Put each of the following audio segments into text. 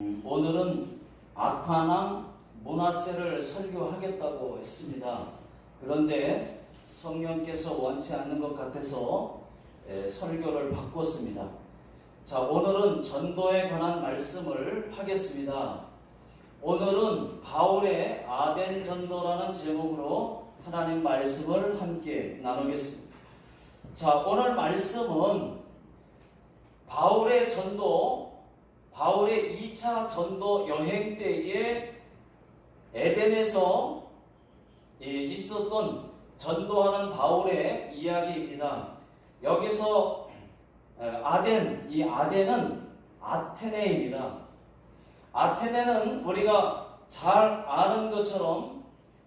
오늘은 악한왕 므낫세를 설교하겠다고 했습니다. 그런데 성령께서 원치 않는 것 같아서 설교를 바꿨습니다. 자, 오늘은 전도에 관한 말씀을 하겠습니다. 오늘은 바울의 아덴 전도라는 제목으로 하나님 말씀을 함께 나누겠습니다. 자, 오늘 말씀은 바울의 전도, 바울의 2차 전도 여행 때에 에덴에서 있었던 전도하는 바울의 이야기입니다. 여기서 이 아덴은 아테네입니다. 아테네는 우리가 잘 아는 것처럼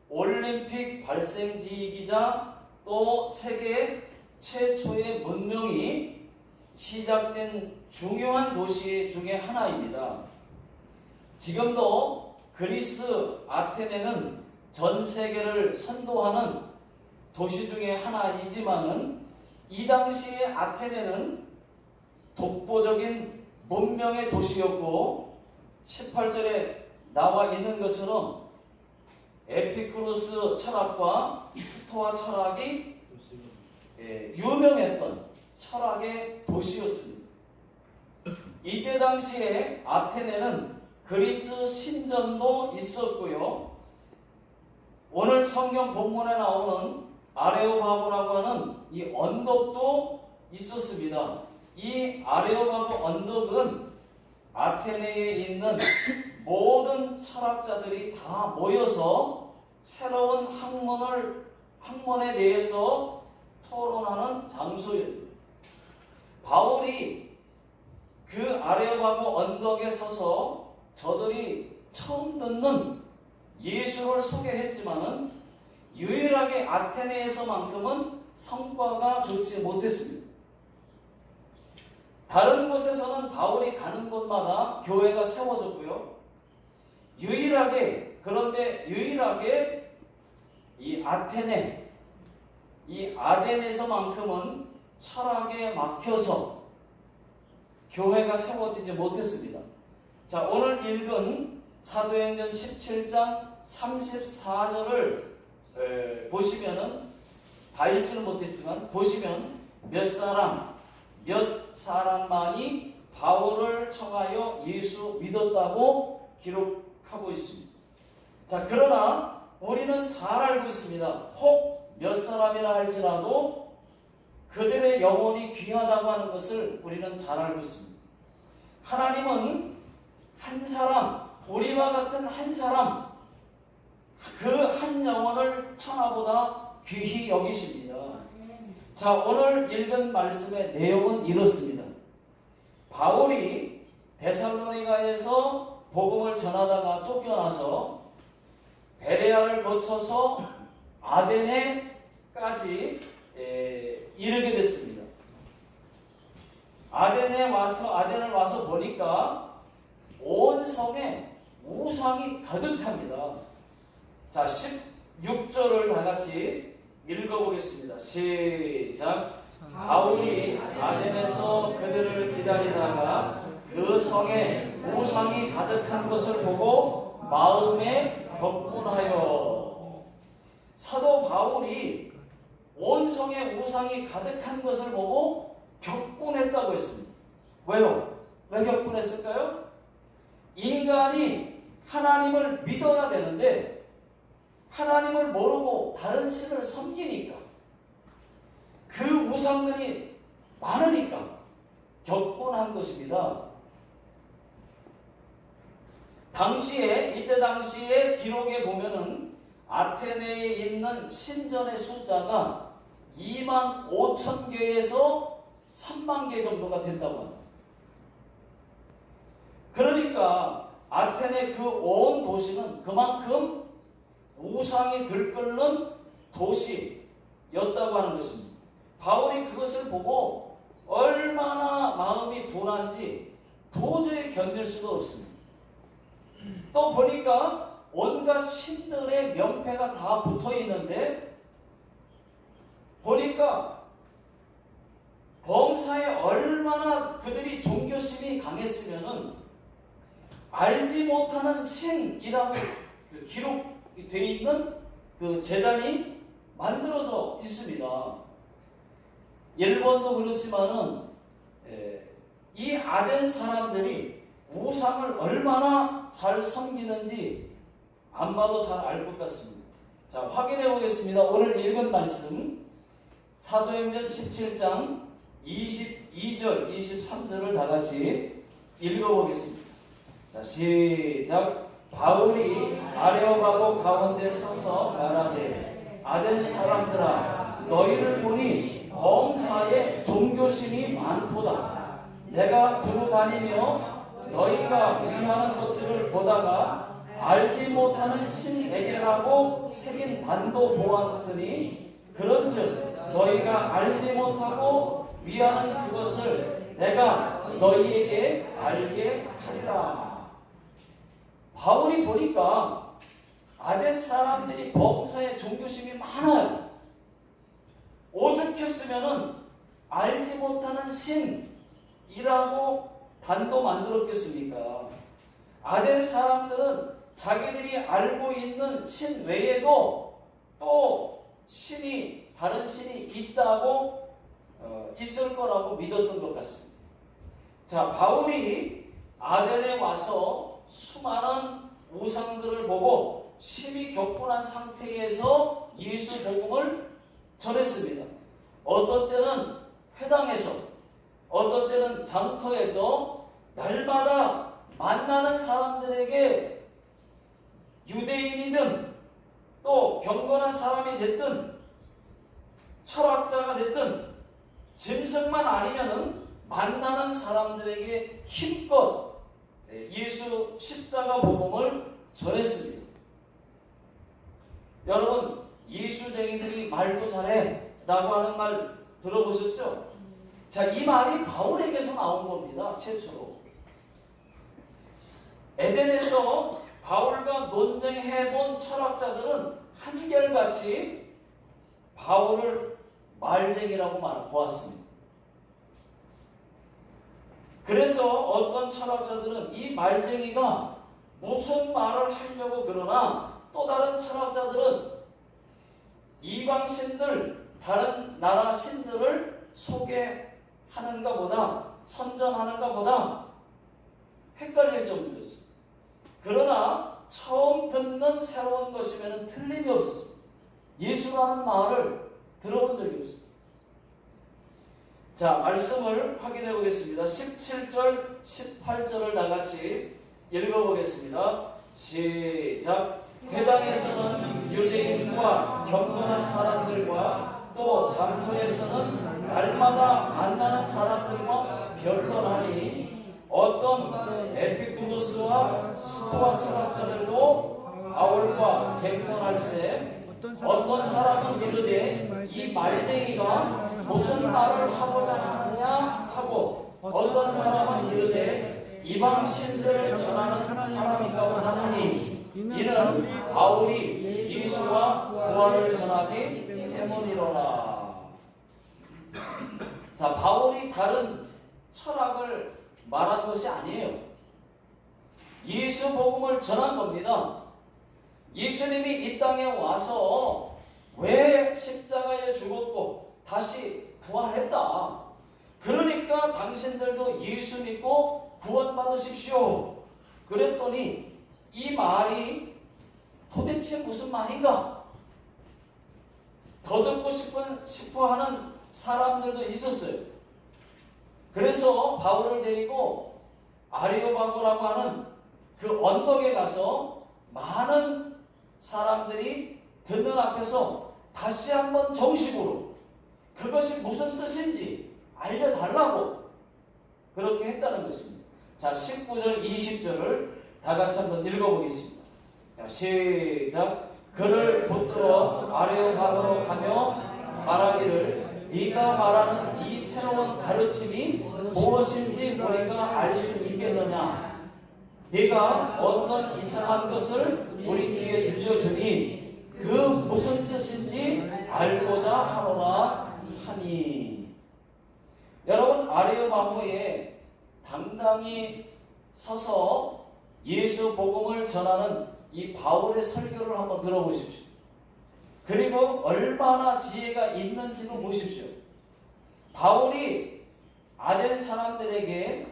올림픽 발생지이기자 또 세계 최초의 문명이 시작된 중요한 도시 중에 하나입니다. 지금도 그리스 아테네는 전 세계를 선도하는 도시 중에 하나이지만은 이 당시의 아테네는 독보적인 문명의 도시였고 18절에 나와 있는 것처럼 에피쿠로스 철학과 스토아 철학이 유명했던 철학의 도시였습니다. 이때 당시에 아테네는 그리스 신전도 있었고요. 오늘 성경 본문에 나오는 아레오바고라고 하는 이 언덕도 있었습니다. 이 아레오바고 언덕은 아테네에 있는 모든 철학자들이 다 모여서 새로운 학문에 대해서 토론하는 장소입니다. 바울이 그 아레오바고 언덕에 서서 저들이 처음 듣는 예수를 소개했지만은 유일하게 아테네에서만큼은 성과가 좋지 못했습니다. 다른 곳에서는 바울이 가는 곳마다 교회가 세워졌고요. 그런데 유일하게 이 아테네, 이 아덴에서만큼은 철학에 막혀서 교회가 세워지지 못했습니다. 자, 오늘 읽은 사도행전 17장 34절을 보시면은 다 읽지는 못했지만 보시면 몇 사람만이 바울을 청하여 예수 믿었다고 기록하고 있습니다. 자, 그러나 우리는 잘 알고 있습니다. 혹 몇 사람이라 할지라도 그들의 영혼이 귀하다고 하는 것을 우리는 잘 알고 있습니다. 하나님은 한 사람, 우리와 같은 한 사람, 그 한 영혼을 천하보다 귀히 여기십니다. 자, 오늘 읽은 말씀의 내용은 이렇습니다. 바울이 데살로니가에서 복음을 전하다가 쫓겨나서 베레아를 거쳐서 아데네까지 이르게 됐습니다. 아덴을 와서 보니까 온 성에 우상이 가득합니다. 자, 16절을 다 같이 읽어보겠습니다. 시작. 바울이 아덴에서 그들을 기다리다가 그 성에 우상이 가득한 것을 보고 마음에 격분하여. 사도 바울이 온 성에 우상이 가득한 것을 보고 격분했다고 했습니다. 왜요? 왜 격분했을까요? 인간이 하나님을 믿어야 되는데 하나님을 모르고 다른 신을 섬기니까 그 우상들이 많으니까 격분한 것입니다. 이때 당시에 기록에 보면은 아테네에 있는 신전의 숫자가 25,000개에서 30,000개 정도가 된다고 합니다. 그러니까 아테네 그 온 도시는 그만큼 우상이 들끓는 도시였다고 하는 것입니다. 바울이 그것을 보고 얼마나 마음이 분한지 도저히 견딜 수가 없습니다. 또 보니까 온갖 신들의 명패가 다 붙어 있는데 보니까 범사에 얼마나 그들이 종교심이 강했으면은 알지 못하는 신이라고 기록되어 있는 그 제단이 만들어져 있습니다. 일본도 그렇지만은 이 아덴 사람들이 우상을 얼마나 잘 섬기는지 안 봐도 잘 알 것 같습니다. 자, 확인해 보겠습니다. 오늘 읽은 말씀 사도행전 17장 22절, 23절을 다 같이 읽어보겠습니다. 자, 시작. 바울이 아레오바고 가운데 서서 말하되 아덴 사람들아 너희를 보니 범사에 종교심이 많도다. 내가 두루 다니며 너희가 위하는 것들을 보다가 알지 못하는 신에게라고 새긴 단도 보았으니 그런즉 너희가 알지 못하고 위하는 그것을 내가 너희에게 알게 하리라. 바울이 보니까 아덴 사람들이 범사에 종교심이 많아요. 오죽했으면은 알지 못하는 신이라고 단도 만들었겠습니까? 아덴 사람들은 자기들이 알고 있는 신 외에도 또 신이 다른 신이 있다고 있을 거라고 믿었던 것 같습니다. 자, 바울이 아덴에 와서 수많은 우상들을 보고 심히 격분한 상태에서 예수 복음을 전했습니다. 어떤 때는 회당에서, 어떤 때는 장터에서 날마다 만나는 사람들에게 유대인이든 또 경건한 사람이 됐든 철학자가 됐든 짐승만 아니면은 만나는 사람들에게 힘껏 예수 십자가 복음을 전했습니다. 여러분, 예수쟁이들이 말도 잘해 라고 하는 말 들어보셨죠? 자, 이 말이 바울에게서 나온 겁니다. 최초로. 에덴에서 바울과 논쟁해본 철학자들은 한결같이 바울을 말쟁이라고 보았습니다. 그래서 어떤 철학자들은 이 말쟁이가 무슨 말을 하려고 그러나 또 다른 철학자들은 이방신들, 다른 나라 신들을 소개하는가 보다, 선전하는가 보다 헷갈릴 정도였습니다. 그러나 처음 듣는 새로운 것이면 틀림이 없었습니다. 예수라는 말을 들어본 적이 없습니다. 자, 말씀을 확인해 보겠습니다. 17절, 18절을 다 같이 읽어보겠습니다. 시작. 회당에서는 유대인과 경건한 사람들과 또 장터에서는 날마다 만나는 사람들과 변론하니 어떤 에피쿠루스와 스토아 철학자들도 바울과 쟁론할세 어떤 사람은 이르되 이 말쟁이가 무슨 말을 하고자 하느냐 하고 어떤 사람은 이르되 이방 신들을 전하는 사람인가 보다 하니 이는 바울이 예수와 부활을 전하기 때문이로라. 자, 바울이 다른 철학을 말한 것이 아니에요. 예수 복음을 전한 겁니다. 예수님이 이 땅에 와서 왜 십자가에 죽었고 다시 부활했다. 그러니까 당신들도 예수 믿고 구원받으십시오. 그랬더니 이 말이 도대체 무슨 말인가? 더 듣고 싶어 하는 사람들도 있었어요. 그래서 바울을 데리고 아레오바고라고 하는 그 언덕에 가서 많은 사람들이 듣는 앞에서 다시 한번 정식으로 그것이 무슨 뜻인지 알려달라고 그렇게 했다는 것입니다. 자, 19절, 20절을 다 같이 한번 읽어보겠습니다. 자, 시작. 그를 붙들어 아레오바고로 가며 말하기를 네가 말하는 이 새로운 가르침이 무엇인지 우리가 알 수 있겠느냐? 네가 어떤 이상한 것을 우리 귀에 들려주니 그 무슨 뜻인지 알고자 하노라 하니. 여러분, 아레오바고에 당당히 서서 예수 복음을 전하는 이 바울의 설교를 한번 들어보십시오. 그리고 얼마나 지혜가 있는지도 보십시오. 바울이 아덴 사람들에게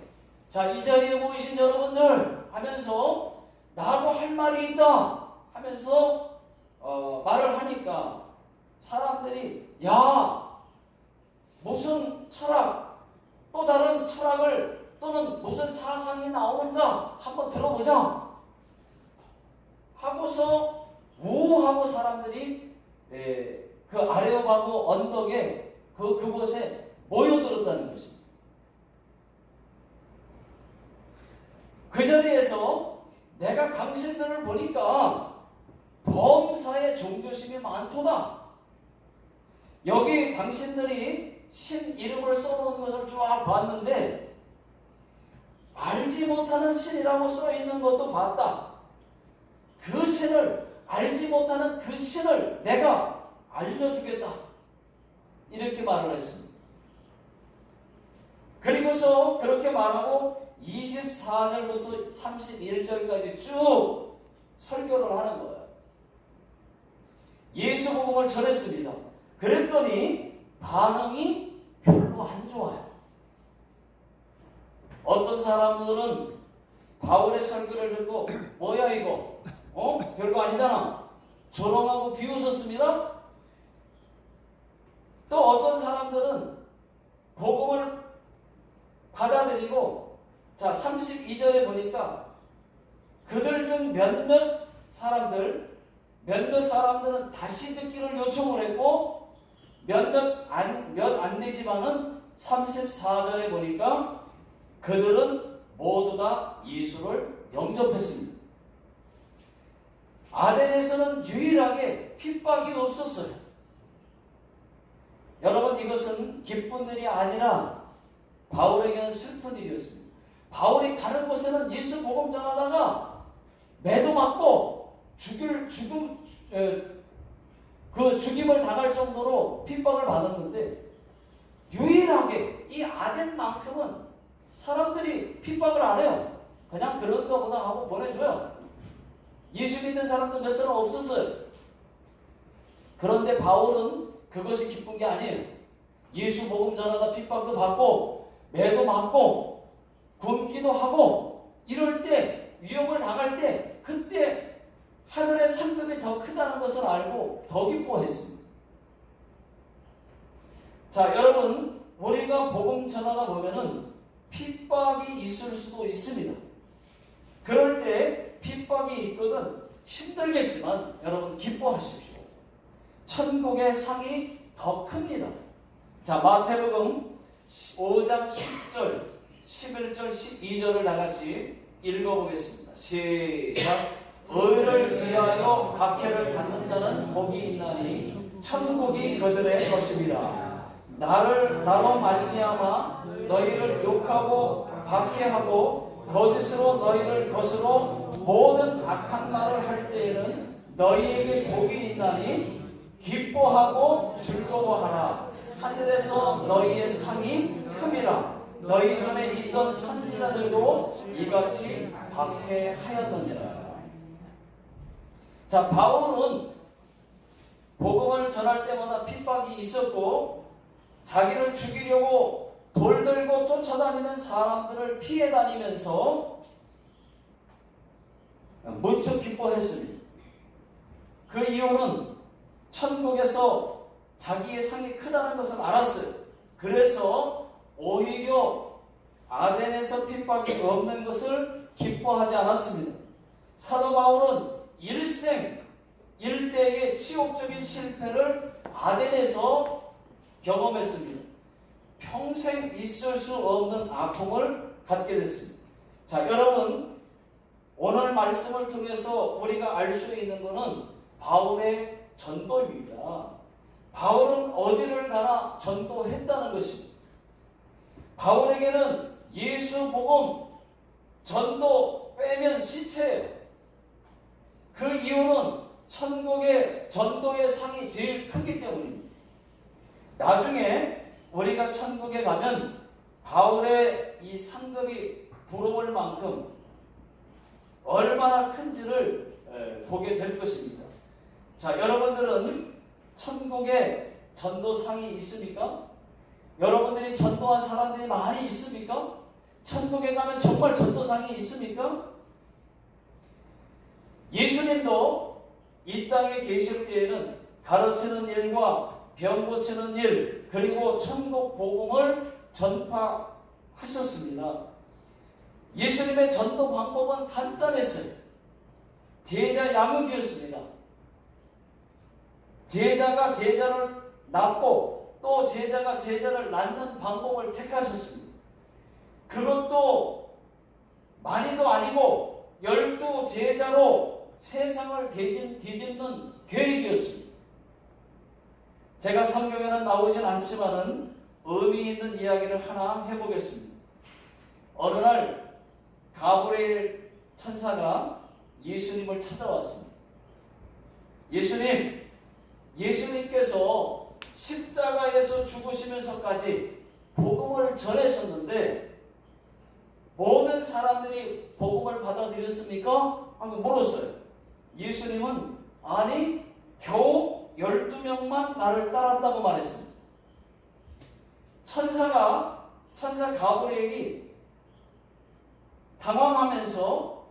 자, 이 자리에 모이신 여러분들 하면서 나도 할 말이 있다 하면서 말을 하니까 사람들이 야, 무슨 철학, 또 다른 철학을 또는 무슨 사상이 나오는가 한번 들어보자 하고서 우하고 사람들이 그 아레오바고 언덕에 그곳에 모여들었다는 것입니다. 그 자리에서 내가 당신들을 보니까 범사에 종교심이 많도다. 여기 당신들이 신 이름을 써놓은 것을 쫙 봤는데 알지 못하는 신이라고 써있는 것도 봤다. 그 신을 알지 못하는 그 신을 내가 알려주겠다. 이렇게 말을 했습니다. 그리고서 그렇게 말하고 24절부터 31절까지 쭉 설교를 하는 거예요. 예수 복음을 전했습니다. 그랬더니 반응이 별로 안 좋아요. 어떤 사람들은 바울의 설교를 듣고 뭐야 이거? 별거 아니잖아. 조롱하고 비웃었습니다. 또 어떤 사람들은 복음을 받아들이고 자 32절에 보니까 그들 중 몇몇 사람들은 다시 듣기를 요청을 했고 몇 안 되지만은 34절에 보니까 그들은 모두 다 예수를 영접했습니다. 아덴에서는 유일하게 핍박이 없었어요. 여러분 이것은 기쁜 일이 아니라 바울에게는 슬픈 일이었습니다. 바울이 다른 곳에는 예수 복음 전하다가 매도 맞고 죽임을 당할 정도로 핍박을 받았는데 유일하게 이 아덴만큼은 사람들이 핍박을 안 해요. 그냥 그런가 보다 하고 보내줘요. 예수 믿는 사람도 몇 사람 없었어요. 그런데 바울은 그것이 기쁜 게 아니에요. 예수 복음 전하다 핍박도 받고 매도 맞고 굶기도 하고 이럴 때 위협을 당할 때 그때 하늘의 상급이 더 크다는 것을 알고 더 기뻐했습니다. 자, 여러분 우리가 복음 전하다 보면은 핍박이 있을 수도 있습니다. 그럴 때 핍박이 있거든 힘들겠지만 여러분 기뻐하십시오. 천국의 상이 더 큽니다. 자, 마태복음 5장 10절, 11절, 12절을 다같이 읽어보겠습니다. 시작. 의를 위하여 박해를 받는 자는 복이 있나니 천국이 그들의 것입니다. 나로 말미암아 너희를 욕하고 박해하고 거짓으로 너희를 거스로 모든 악한 말을 할 때에는 너희에게 복이 있나니 기뻐하고 즐거워하라. 하늘에서 너희의 상이 큼이라. 너희 전에 있던 선지자들도 이같이 박해하였느니라. 자, 바울은 복음을 전할 때마다 핍박이 있었고 자기를 죽이려고 돌 들고 쫓아다니는 사람들을 피해 다니면서 무척 기뻐했습니다. 그 이유는 천국에서 자기의 상이 크다는 것을 알았어요. 그래서 오히려 아덴에서 핍박이 없는 것을 기뻐하지 않았습니다. 사도 바울은 일생 일대의 치욕적인 실패를 아덴에서 경험했습니다. 평생 있을 수 없는 아픔을 갖게 됐습니다. 자, 여러분 오늘 말씀을 통해서 우리가 알 수 있는 것은 바울의 전도입니다. 바울은 어디를 가나 전도했다는 것입니다. 바울에게는 예수 복음 전도 빼면 시체예요. 그 이유는 천국의 전도의 상이 제일 크기 때문입니다. 나중에 우리가 천국에 가면 바울의 이 상급이 부러울 만큼 얼마나 큰지를 보게 될 것입니다. 자, 여러분들은 천국에 전도상이 있습니까? 여러분들이 전도한 사람들이 많이 있습니까? 천국에 가면 정말 전도상이 있습니까? 예수님도 이 땅에 계실 때에는 가르치는 일과 병 고치는 일, 그리고 천국 복음을 전파하셨습니다. 예수님의 전도 방법은 간단했어요. 제자 양육이었습니다. 제자가 제자를 낳고 또 제자가 제자를 낳는 방법을 택하셨습니다. 그것도 많이도 아니고 12 제자로 세상을 뒤집는 계획이었습니다. 제가 성경에는 나오진 않지만은 의미 있는 이야기를 하나 해보겠습니다. 어느 날 가브리엘 천사가 예수님을 찾아왔습니다. 예수님께서 십자가에서 죽으시면서까지 복음을 전하셨는데 모든 사람들이 복음을 받아들였습니까? 하고 물었어요. 예수님은 아니 겨우 12명만 나를 따랐다고 말했습니다. 천사 가브리엘이 당황하면서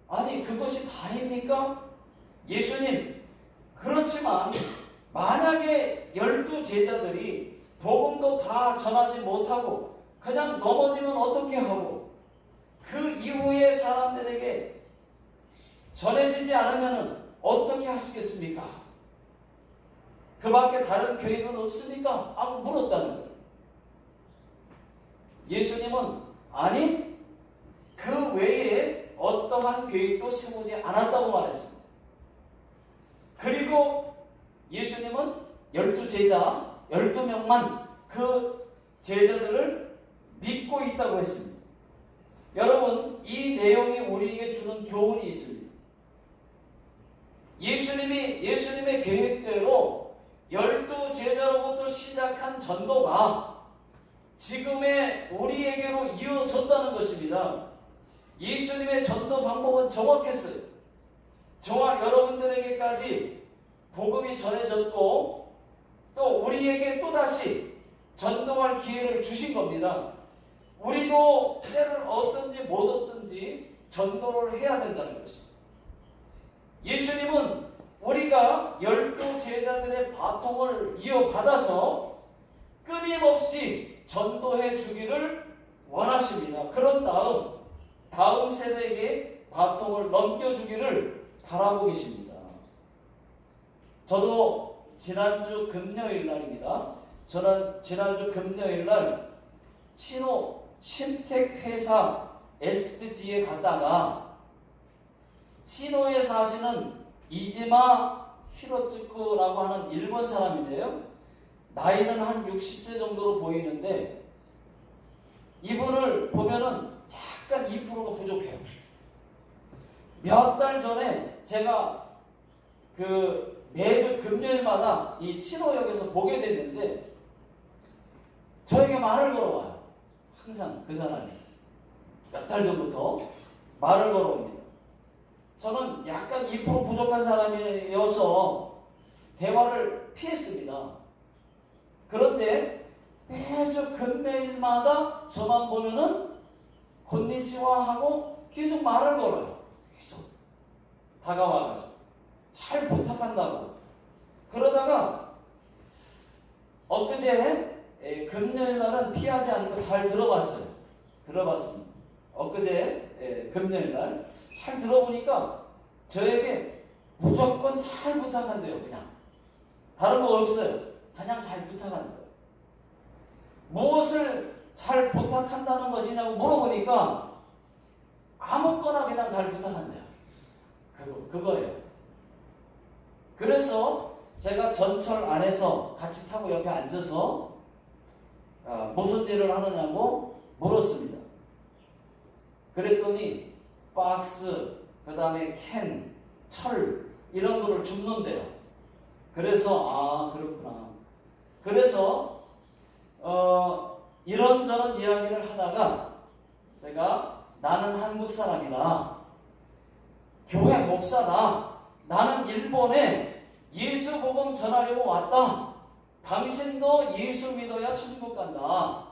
아니 그것이 다입니까? 예수님, 그렇지만 만약에 12 제자들이 복음도 다 전하지 못하고 그냥 넘어지면 어떻게 하고 그 이후에 사람들에게 전해지지 않으면 어떻게 하시겠습니까? 그 밖에 다른 계획은 없습니까? 하고 물었다는 거예요. 예수님은 아니 그 외에 어떠한 계획도 세우지 않았다고 말했습니다. 그리고 예수님은 12 제자 12명만 그 제자들을 믿고 있다고 했습니다. 여러분, 이 내용이 우리에게 주는 교훈이 있습니다. 예수님의 계획대로 12 제자로부터 시작한 전도가 지금의 우리에게로 이어졌다는 것입니다. 예수님의 전도 방법은 정확했어요. 저와 여러분들에게까지 복음이 전해졌고 또 우리에게 또다시 전도할 기회를 주신 겁니다. 우리도 때를 얻든지 못 얻든지 전도를 해야 된다는 것입니다. 예수님은 우리가 12 제자들의 바통을 이어받아서 끊임없이 전도해 주기를 원하십니다. 그런 다음 세대에게 바통을 넘겨주기를 바라고 계십니다. 저도 지난주 금요일 날입니다. 저는 지난주 금요일 날 치노 신택 회사 SDG에 갔다가 치노에 사시는 이지마 히로츠쿠라고 하는 일본 사람인데요. 나이는 한 60세 정도로 보이는데 이분을 보면은 약간 2%가 부족해요. 몇 달 전에 제가 매주 금요일마다 이 치노역에서 보게 됐는데 저에게 말을 걸어와요. 항상 그 사람이 몇 달 전부터 말을 걸어옵니다. 저는 약간 2% 부족한 사람이어서 대화를 피했습니다. 그런데 매주 금요일마다 저만 보면은 곤니치와 하고 계속 말을 걸어요. 계속 다가와가지고 잘 부탁한다고. 그러다가 엊그제 금요일 날은 피하지 않고 잘 들어봤습니다. 엊그제 금요일 날 잘 들어보니까 저에게 무조건 잘 부탁한대요. 그냥 다른 거 없어요. 그냥 잘 부탁하는 거예요. 무엇을 잘 부탁한다는 것이냐고 물어보니까 아무거나 그냥 잘 부탁한대요. 그거예요. 그래서 제가 전철 안에서 같이 타고 옆에 앉아서 무슨 일을 하느냐고 물었습니다. 그랬더니 박스, 그 다음에 캔, 철 이런 거를 줍는데요. 그래서 그렇구나. 그래서 이런저런 이야기를 하다가 제가 나는 한국 사람이다. 목사다. 나는 일본에 예수 복음 전하려고 왔다. 당신도 예수 믿어야 천국 간다.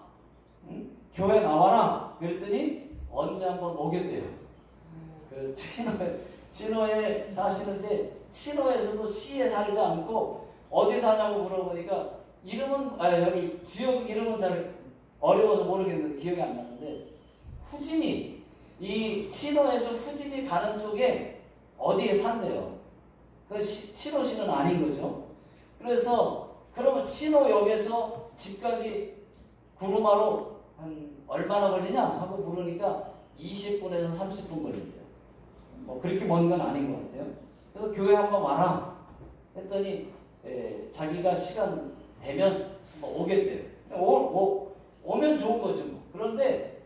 응? 교회 나와라. 그랬더니 언제 한번 오겠대요. 그 치노에 사시는데 치노에서도 시에 살지 않고 어디 사냐고 물어보니까 이름은 여기 지역 이름은 잘 어려워서 모르겠는데 기억이 안 나는데 후지미 이 치노에서 후지미 가는 쪽에 어디에 산대요. 그 치노시는 아닌 거죠. 그래서 그러면 치노역에서 집까지 구루마로 한 얼마나 걸리냐 하고 물으니까 20분에서 30분 걸린대요. 뭐 그렇게 먼 건 아닌 것 같아요. 그래서 교회 한번 와라 했더니 자기가 시간 되면 한번 오겠대요. 오면 좋은 거죠. 뭐. 그런데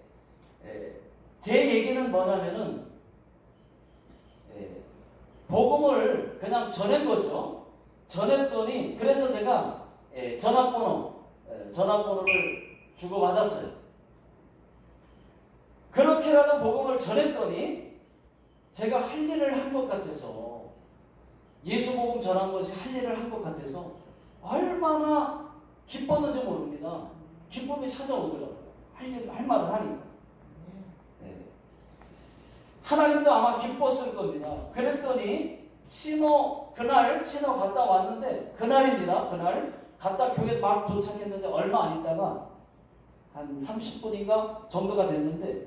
제 얘기는 뭐냐면은 복음을 그냥 전한 거죠. 전했더니 그래서 제가 전화번호를 주고받았어요. 그렇게라도 복음을 전했더니 제가 할 일을 한 것 같아서 예수 복음 전한 것이 할 일을 한 것 같아서 얼마나 기뻤는지 모릅니다. 기쁨이 찾아오더라고요. 할 말을 하니까. 하나님도 아마 기뻤을 겁니다. 그랬더니 그날 치노 갔다 왔는데 그날입니다. 그날 갔다 교회 막 도착했는데 얼마 안 있다가 한 30분인가 정도가 됐는데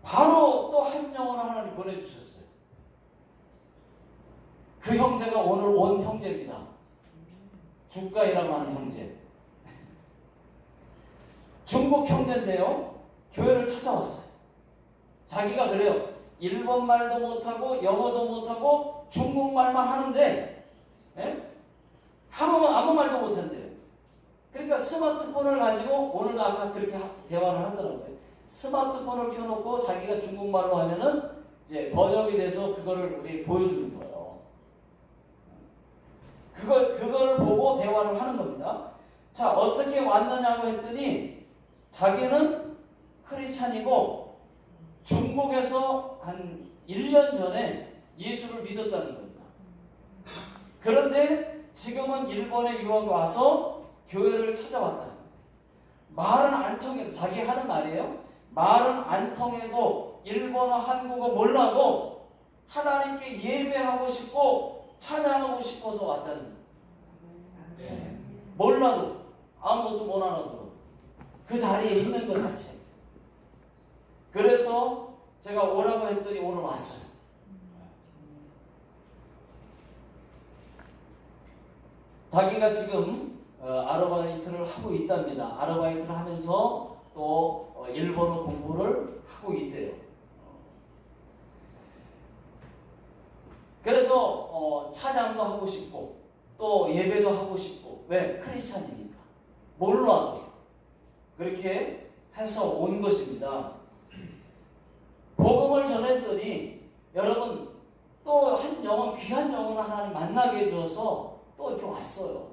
바로 또 한 영혼을 하나님 보내주셨어요. 그 형제가 오늘 온 형제입니다. 주가이라고 하는 형제. 중국 형제인데요. 교회를 찾아왔어요. 자기가 그래요. 일본말도 못하고 영어도 못하고 중국말만 하는데 아무 말도 못한대요. 그러니까 스마트폰을 가지고 오늘도 아까 그렇게 대화를 하더라고요. 스마트폰을 켜놓고 자기가 중국말로 하면은 이제 번역이 돼서 그거를 우리 보여주는 거예요. 그걸 보고 대화를 하는 겁니다. 자, 어떻게 왔느냐고 했더니 자기는 크리스찬이고 중국에서 한 1년 전에 예수를 믿었다는 겁니다. 그런데 지금은 일본에 유학에 와서 교회를 찾아왔다는 겁니다. 말은 안 통해도 자기 하는 말이에요. 말은 안 통해도 일본어, 한국어 몰라도 하나님께 예배하고 싶고 찬양하고 싶어서 왔다는 겁니다. 몰라도 아무것도 못 알아들어도 그 자리에 있는 것 자체. 그래서 제가 오라고 했더니 오늘 왔어요. 자기가 지금 아르바이트를 하고 있답니다. 아르바이트를 하면서 또 일본어 공부를 하고 있대요. 그래서 찬양도 하고 싶고 또 예배도 하고 싶고 왜? 크리스찬이니까. 몰라도 그렇게 해서 온 것입니다. 복음을 전했더니 여러분 또 한 영혼, 귀한 영혼을 하나님 만나게 해줘서 또 이렇게 왔어요.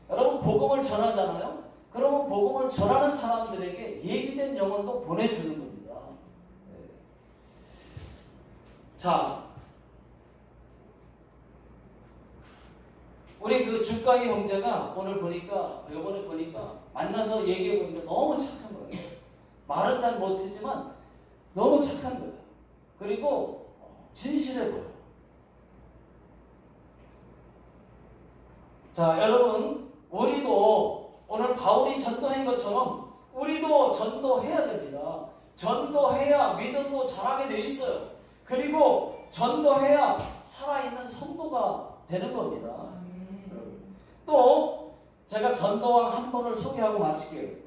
여러분 복음을 전하잖아요. 그러면 복음을 전하는 사람들에게 예비된 영혼도 보내주는 겁니다. 자, 우리 그 주가이 형제가 이번에 보니까 만나서 얘기해 보니까 너무 착한 거예요. 말은 잘 못하지만 너무 착한 거예요. 그리고 진실해 보여요. 자, 여러분 우리도 오늘 바울이 전도한 것처럼 우리도 전도해야 됩니다. 전도해야 믿음도 자라게 돼 있어요. 그리고 전도해야 살아있는 성도가 되는 겁니다. 또 제가 전도왕 한 분을 소개하고 마칠게요.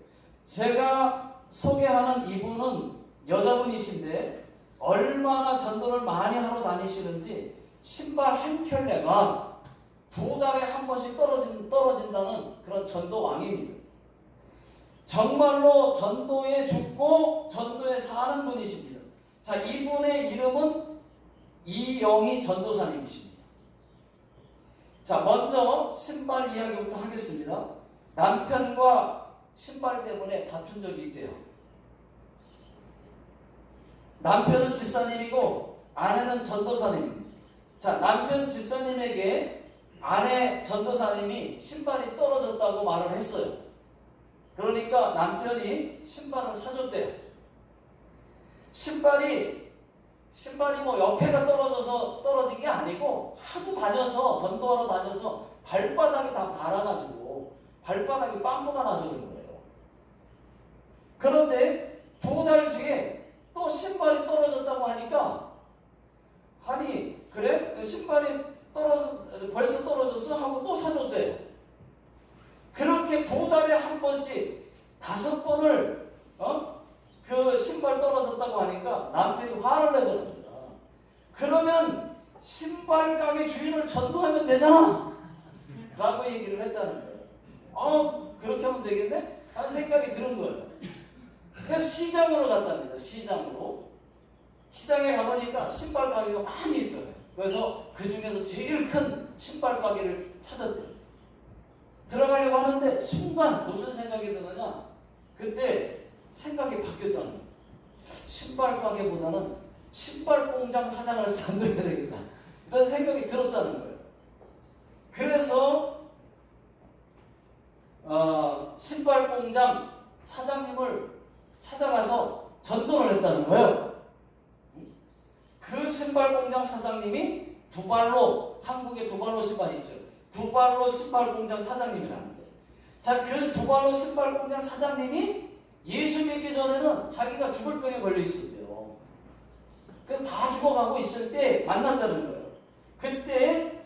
제가 소개하는 이분은 여자분이신데 얼마나 전도를 많이 하러 다니시는지 신발 한 켤레가 2달에 한 번씩 떨어진다는 그런 전도왕입니다. 정말로 전도에 죽고 전도에 사는 분이십니다. 자, 이분의 이름은 이영희 전도사님이십니다. 자, 먼저 신발 이야기부터 하겠습니다. 남편과 신발 때문에 다툰 적이 있대요. 남편은 집사님이고 아내는 전도사님입니다. 자, 남편 집사님에게 아내 전도사님이 신발이 떨어졌다고 말을 했어요. 그러니까 남편이 신발을 사줬대요. 신발이 뭐 옆에가 떨어진 게 아니고 하도 다녀서 전도하러 다녀서 발바닥이 다 닳아가지고 발바닥이 빵꾸가 나서 그런 거예요. 그런데 2달 뒤에 또 신발이 떨어졌다고 하니까 아니 그래? 신발이 벌써 떨어졌어? 하고 또 사줬대요. 그렇게 2달에 한 번씩 5번을 그 신발 떨어졌다고 하니까 남편이 화를 내더랍니다. 그러면 신발 가게 주인을 전도하면 되잖아 라고 얘기를 했다는 거예요. 그렇게 하면 되겠네? 하는 생각이 드는 거예요. 그래서 시장으로 갔답니다. 시장에 가보니까 신발 가게가 많이 있더래요. 그래서 그 중에서 제일 큰 신발 가게를 찾았대요. 들어가려고 하는데 순간 무슨 생각이 드느냐, 그때 생각이 바뀌었다는 거예요. 신발 가게보다는 신발 공장 사장을 만들어야 되겠다 이런 생각이 들었다는 거예요. 그래서 신발 공장 사장님을 찾아가서 전도를 했다는 거예요. 그 신발 공장 사장님이 한국에 두발로 신발이 있죠. 두발로 신발 공장 사장님이라는 거예요. 자, 그 두발로 신발 공장 사장님이 예수 믿기 전에는 자기가 죽을 병에 걸려 있었대요. 그 다 죽어가고 있을 때 만났다는 거예요. 그때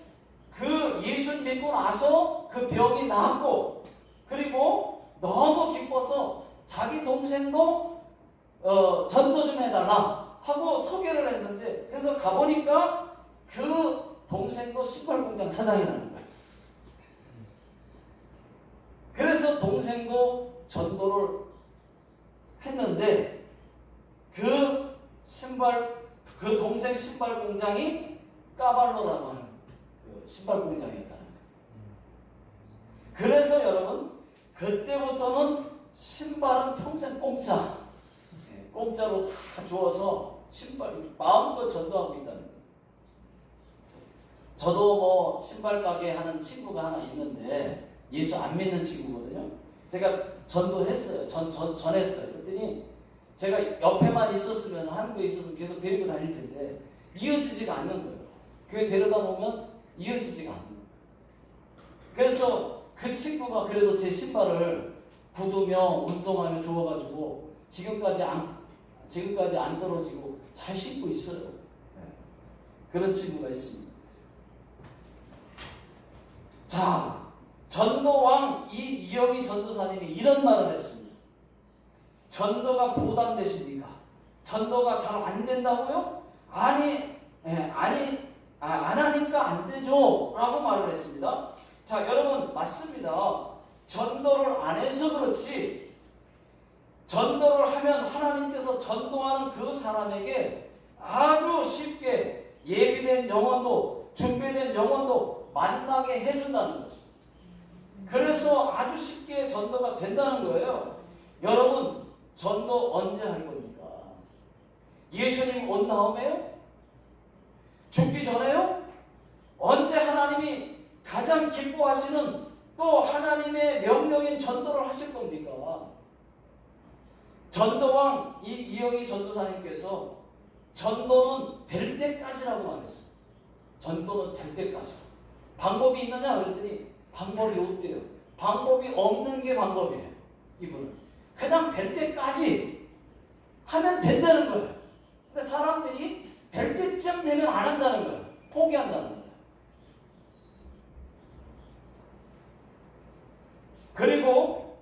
그 예수 믿고 나서 그 병이 나았고, 그리고 너무 기뻐서 자기 동생도 전도 좀 해달라 하고 소개를 했는데, 그래서 가보니까 그 동생도 신발 공장 사장이라는 거예요. 그래서 동생도 전도를 했는데 그 동생 신발 공장이 까발로라고 하는 그 신발 공장이었다는 거예요. 그래서 여러분, 그때부터는 신발은 평생 공짜로 다 주어서 신발 마음껏 전도하고 있다는 거예요. 저도 뭐 신발 가게 하는 친구가 하나 있는데 예수 안 믿는 친구거든요. 제가 전도했어요. 전했어요. 그랬더니 제가 옆에만 있었으면, 한국에 있었으면 계속 데리고 다닐 텐데 이어지지가 않는 거예요. 교회 데려다 놓으면 이어지지가 않는 거예요. 그래서 그 친구가 그래도 제 신발을 굳으며 운동하며 주워가지고 지금까지 안 떨어지고 잘 신고 있어요. 그런 친구가 있습니다. 자, 전도왕 이영희 전도사님이 이런 말을 했습니다. 전도가 부담되십니까? 전도가 잘 안 된다고요? 안 하니까 안 되죠 라고 말을 했습니다. 자, 여러분, 맞습니다. 전도를 안 해서 그렇지, 전도를 하면 하나님께서 전도하는 그 사람에게 아주 쉽게 예비된 영혼도 준비된 영혼도 만나게 해준다는 것입니다. 그래서 아주 쉽게 전도가 된다는 거예요. 여러분, 전도 언제 할 겁니까? 예수님 온 다음에요? 죽기 전에요? 언제 하나님이 가장 기뻐하시는 또 하나님의 명령인 전도를 하실 겁니까? 전도왕 이영희 전도사님께서 전도는 될 때까지라고 말했어요. 전도는 될 때까지. 방법이 있느냐 그랬더니 방법이 없대요. 방법이 없는 게 방법이에요. 이분은 그냥 될 때까지 하면 된다는 거예요. 근데 사람들이 될 때쯤 되면 안 한다는 거예요. 포기한다는 거예요. 그리고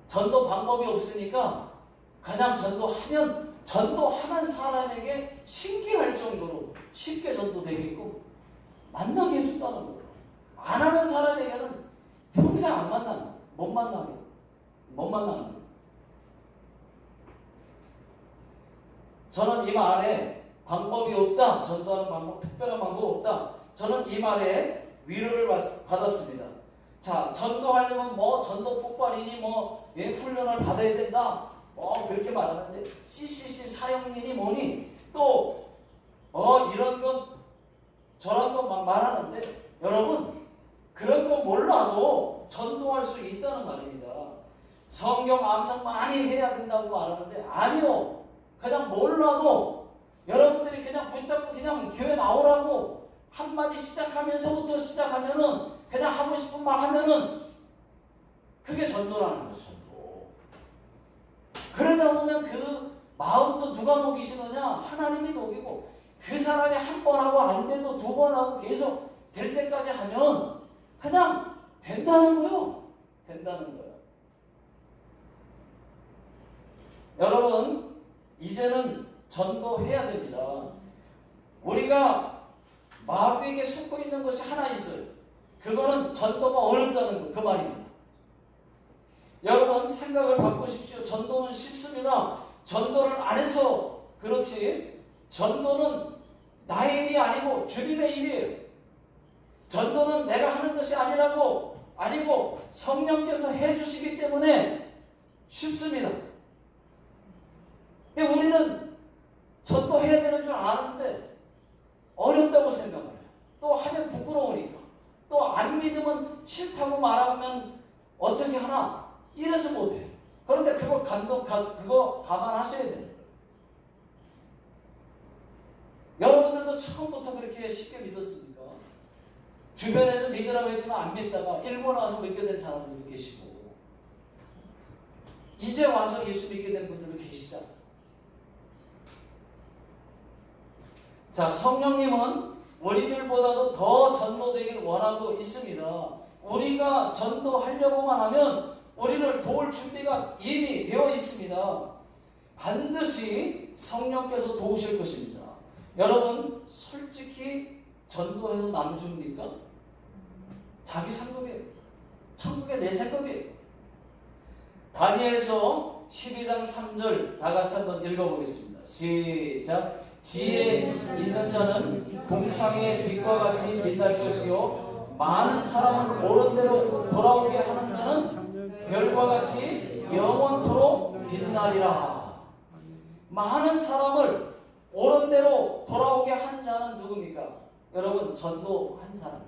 전도 방법이 없으니까 그냥 전도하는 사람에게 신기할 정도로 쉽게 전도되게끔 만나게 해준다는 거예요. 안 하는 사람에게는 평생 안 만나는 거예요. 못 만나는 거예요. 저는 이 말에 방법이 없다, 전도하는 방법, 특별한 방법 없다, 저는 이 말에 위로를 받았습니다. 자, 전도하려면 전도 폭발이니 훈련을 받아야 된다, 그렇게 말하는데 CCC 사역인이 뭐니, 또 많이 해야 된다고 말하는데 아니요. 그냥 몰라도 여러분들이 그냥 붙잡고 그냥 교회 나오라고 한마디 시작하면서부터 시작하면은 그냥 하고 싶은 말 하면은 그게 전도라는 거죠. 전도. 그러다 보면 그 마음도 누가 녹이시느냐? 하나님이 녹이고 그 사람이 한 번 하고 안 돼도 두 번 하고 계속 될 때까지 하면 그냥 된다는 거요. 된다는 거예요. 여러분 이제는 전도해야 됩니다. 우리가 마귀에게 속고 있는 것이 하나 있어요. 그거는 전도가 어렵다는 거, 그 말입니다. 여러분 생각을 바꾸십시오. 전도는 쉽습니다. 전도를 안 해서 그렇지 전도는 나의 일이 아니고 주님의 일이에요. 전도는 내가 하는 것이 아니고 성령께서 해주시기 때문에 쉽습니다. 근데 우리는 전도해야 되는 줄 아는데 어렵다고 생각을 해요. 또 하면 부끄러우니까. 또 안 믿으면 싫다고 말하면 어떻게 하나? 이래서 못해요. 그런데 그거 감안하셔야 돼요. 여러분들도 처음부터 그렇게 쉽게 믿었습니까? 주변에서 믿으라고 했지만 안 믿다가 일본 와서 믿게 된 사람들도 계시고 이제 와서 예수 믿게 된 분들도 계시잖아요. 자, 성령님은 우리들보다도 더 전도되기를 원하고 있습니다. 우리가 전도하려고만 하면 우리를 도울 준비가 이미 되어 있습니다. 반드시 성령께서 도우실 것입니다. 여러분 솔직히 전도해서 남 줍니까? 자기 상급이에요. 천국의 내 상급이에요. 다니엘서 12장 3절 다 같이 한번 읽어보겠습니다. 시작. 지혜 있는 자는 궁창의 빛과 같이 빛날 것이요 많은 사람을 옳은 대로 돌아오게 하는 자는 별과 같이 영원토록 빛나리라. 많은 사람을 옳은 대로 돌아오게 한 자는 누굽니까? 여러분 전도한 사람.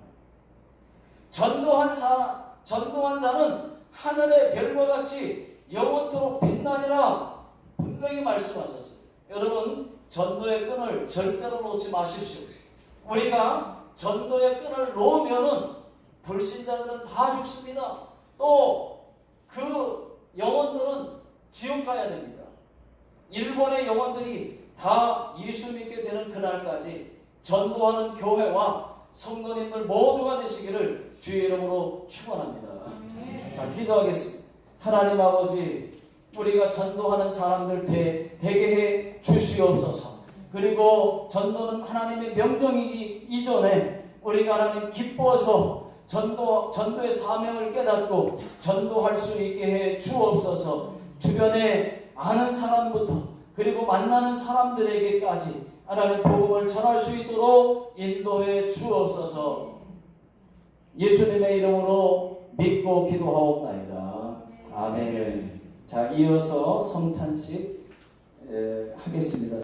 전도한 자는 하늘의 별과 같이 영원토록 빛나리라 분명히 말씀하셨어요. 여러분 전도의 끈을 절대로 놓지 마십시오. 우리가 전도의 끈을 놓으면은 불신자들은 다 죽습니다. 또 그 영혼들은 지옥 가야 됩니다. 일본의 영혼들이 다 예수 믿게 되는 그날까지 전도하는 교회와 성도님들 모두가 되시기를 주의 이름으로 축원합니다. 자, 기도하겠습니다. 하나님 아버지, 우리가 전도하는 사람들 되게 해 주시옵소서. 그리고 전도는 하나님의 명령이기 이전에 우리가 하나님 기뻐서 전도의 사명을 깨닫고 전도할 수 있게 해 주옵소서. 주변에 아는 사람부터 그리고 만나는 사람들에게까지 하나님 복음을 전할 수 있도록 인도해 주옵소서. 예수님의 이름으로 믿고 기도하옵나이다. 아멘. 자, 이어서 성찬식 하겠습니다.